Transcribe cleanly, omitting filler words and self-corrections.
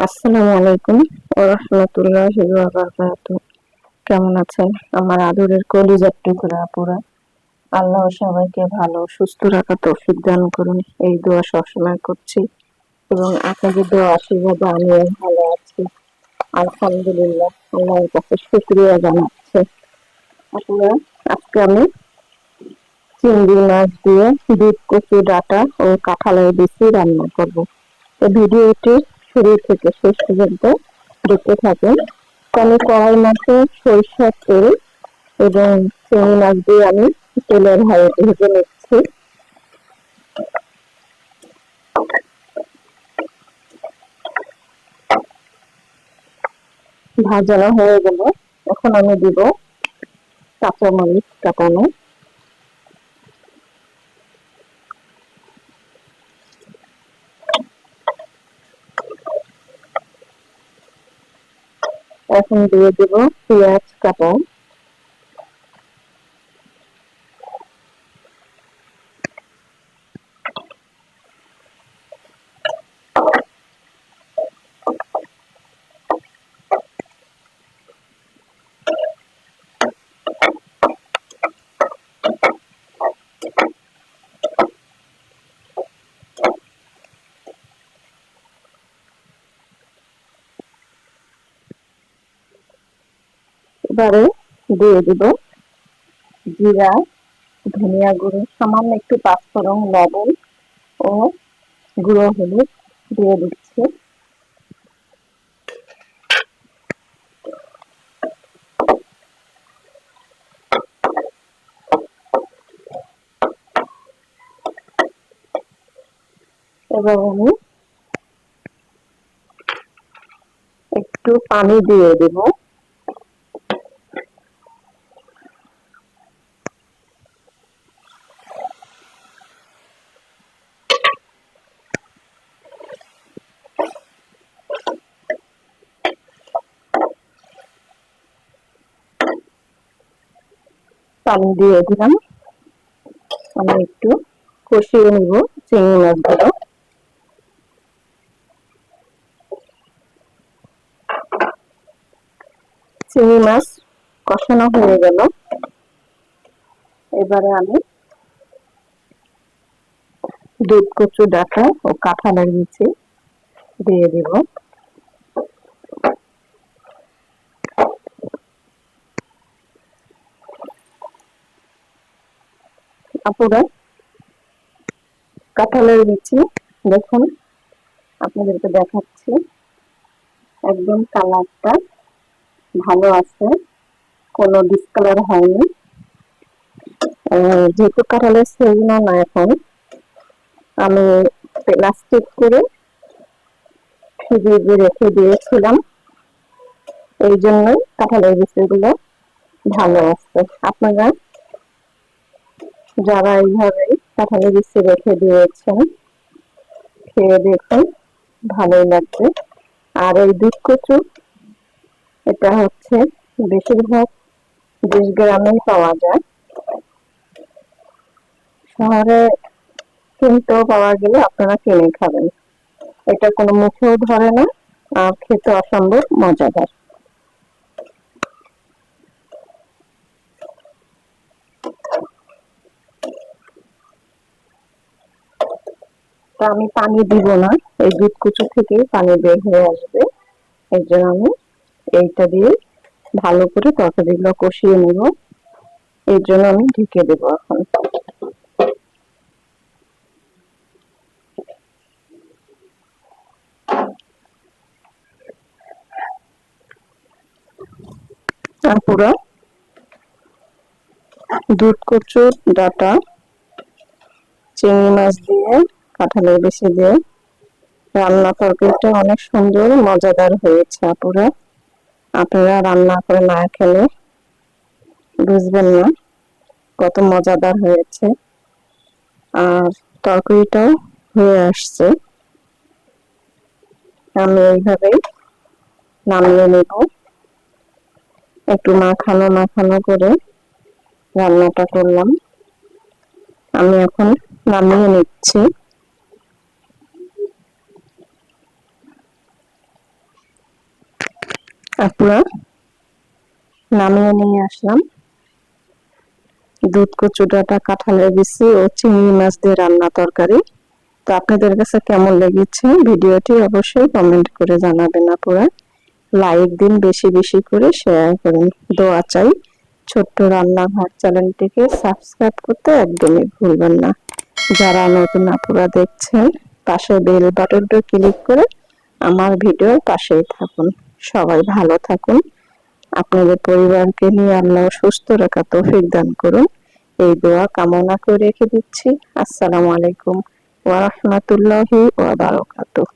আসসালামু আলাইকুম ওয়া রাহমাতুল্লাহি ওয়া বারাকাতুহু। কেমন আছেন আমার আদরের কলিজার টুকরা আপুরা? আল্লাহ সবাইকে ভালো সুস্থ রাখার তৌফিক দান করুন, এই দোয়া সবসময় করছি এবং আপনাদের দোয়া আশীর্বাদে আমিও ভালো আছি আলহামদুলিল্লাহ। আল্লাহর কাছে শুকরিয়া জানাচ্ছি। আপুরা, আজকে আমি চিংড়ি মাছ দিয়ে দুধ কচু ডাঁটা ও কাঁঠালের বিচি রান্না করব। এই ভিডিওটি শুরু থেকে শেষ পর্যন্ত দেখতে থাকেন। আমি কড়াই মাছে সরিষার তেল এবং চিংড়ি মাছ দিয়ে আমি তেলের ভেজে নিচ্ছি। ভাজানো হয়ে গেল, এখন আমি দিব কাঁচামরিচ কাটানো, এখন দিয়ে দেব পেঁয়াজ কাটা, এবারে দিয়ে দিব জিরা, ধনিয়া গুঁড়ো, সামান্য একটু পাঁচফোড়ন, লবণ ও গুঁড়ো হলুদ দিয়ে দিচ্ছি। এবার আমি একটু পানি দিয়ে দেব। পানি দিয়ে দিলাম, আমি একটু কষিয়ে নিব চিংড়ি মাছগুলো। চিংড়ি মাছ কষানো হয়ে গেল, এবারে আমি দুধ কচু ডাঁটা ও কাঁঠালের বিচি দিয়ে দিব। আপুরা, কাঁঠালের বিচি দেখুন, আপনাদেরকে দেখাচ্ছি, একদম কালারটা ভালো আছে, কোনো ডিসকালার হয়নি। যেহেতু কাঁঠালের সিজন না এখন, আমি প্লাস্টিক করে ফ্রিজে রেখে দিয়েছিলাম, এই জন্যই কাঁঠালের বিচিগুলো ভালো আছে। আপনারা যারা এইভাবে কাঁঠালের বিচি রেখে দিয়েছেন খেয়ে দেখুন, ভালোই লাগবে। আর এই দুধ কচু, এটা হচ্ছে বেশিরভাগ দেশ গ্রামেই পাওয়া যায়, শহরে কিনতেও পাওয়া গেলে আপনারা কিনে খাবেন। এটা কোনো মুখেও ধরে না, আর খেতে অসম্ভব মজাদার। তো আমি পানি দিব না, এই দুধ কুচু থেকে পানি বের হয়ে আসবে, এর জন্য আমি এইটা দিয়ে ভালো করে তরকারিগুলো কষিয়ে নিব, এর জন্য আমি ঢেকে দেবো এখন। পুরো দুধ কচু ডাঁটা চিংড়ি মাছ দিয়ে কাঁঠালের বিচি দিয়ে রান্না তরকারিটা অনেক সুন্দর মজাদার হয়েছে। আপুরা, আপনারা রান্না করে না খেলে বুঝবেন না কত মজাদার হয়েছে। আর তরকারিটাও হয়ে আসছে, আমি এইভাবেই নামিয়ে নেব। একটু মাখানো মাখানো করে রান্নাটা করলাম, আমি এখন নামিয়ে নিচ্ছি। আপুরা নামিয়ে নিয়ে আসলাম দুধ কচু ডাঁটা, কাঁঠালের বিচি ও চিংড়ি মাছ দিয়ে রান্না তরকারি। তো আপনাদের কাছে কেমন লেগেছে ভিডিওটি অবশ্যই কমেন্ট করে জানাবেন আপুরা। লাইক দিন, বেশি বেশি করে শেয়ার করুন, দোয়া চাই। ছোট্ট রান্নাঘর চ্যানেলটিকে সাবস্ক্রাইব করতে একদমই ভুলবেন না। যারা নতুন আপুরা দেখছেন পাশে বেল বাটনটা ক্লিক করে আমার ভিডিওর পাশেই থাকুন। সবাই ভালো থাকুন, আপনাদের পরিবারকে নিয়ে আল্লাহ সুস্থ রাখা তৌফিক দান করুন, এই দোয়া কামনা করে রেখে দিচ্ছি। আসসালামু আলাইকুম ওয়া রাহমাতুল্লাহি ওয়া বারাকাতুহু।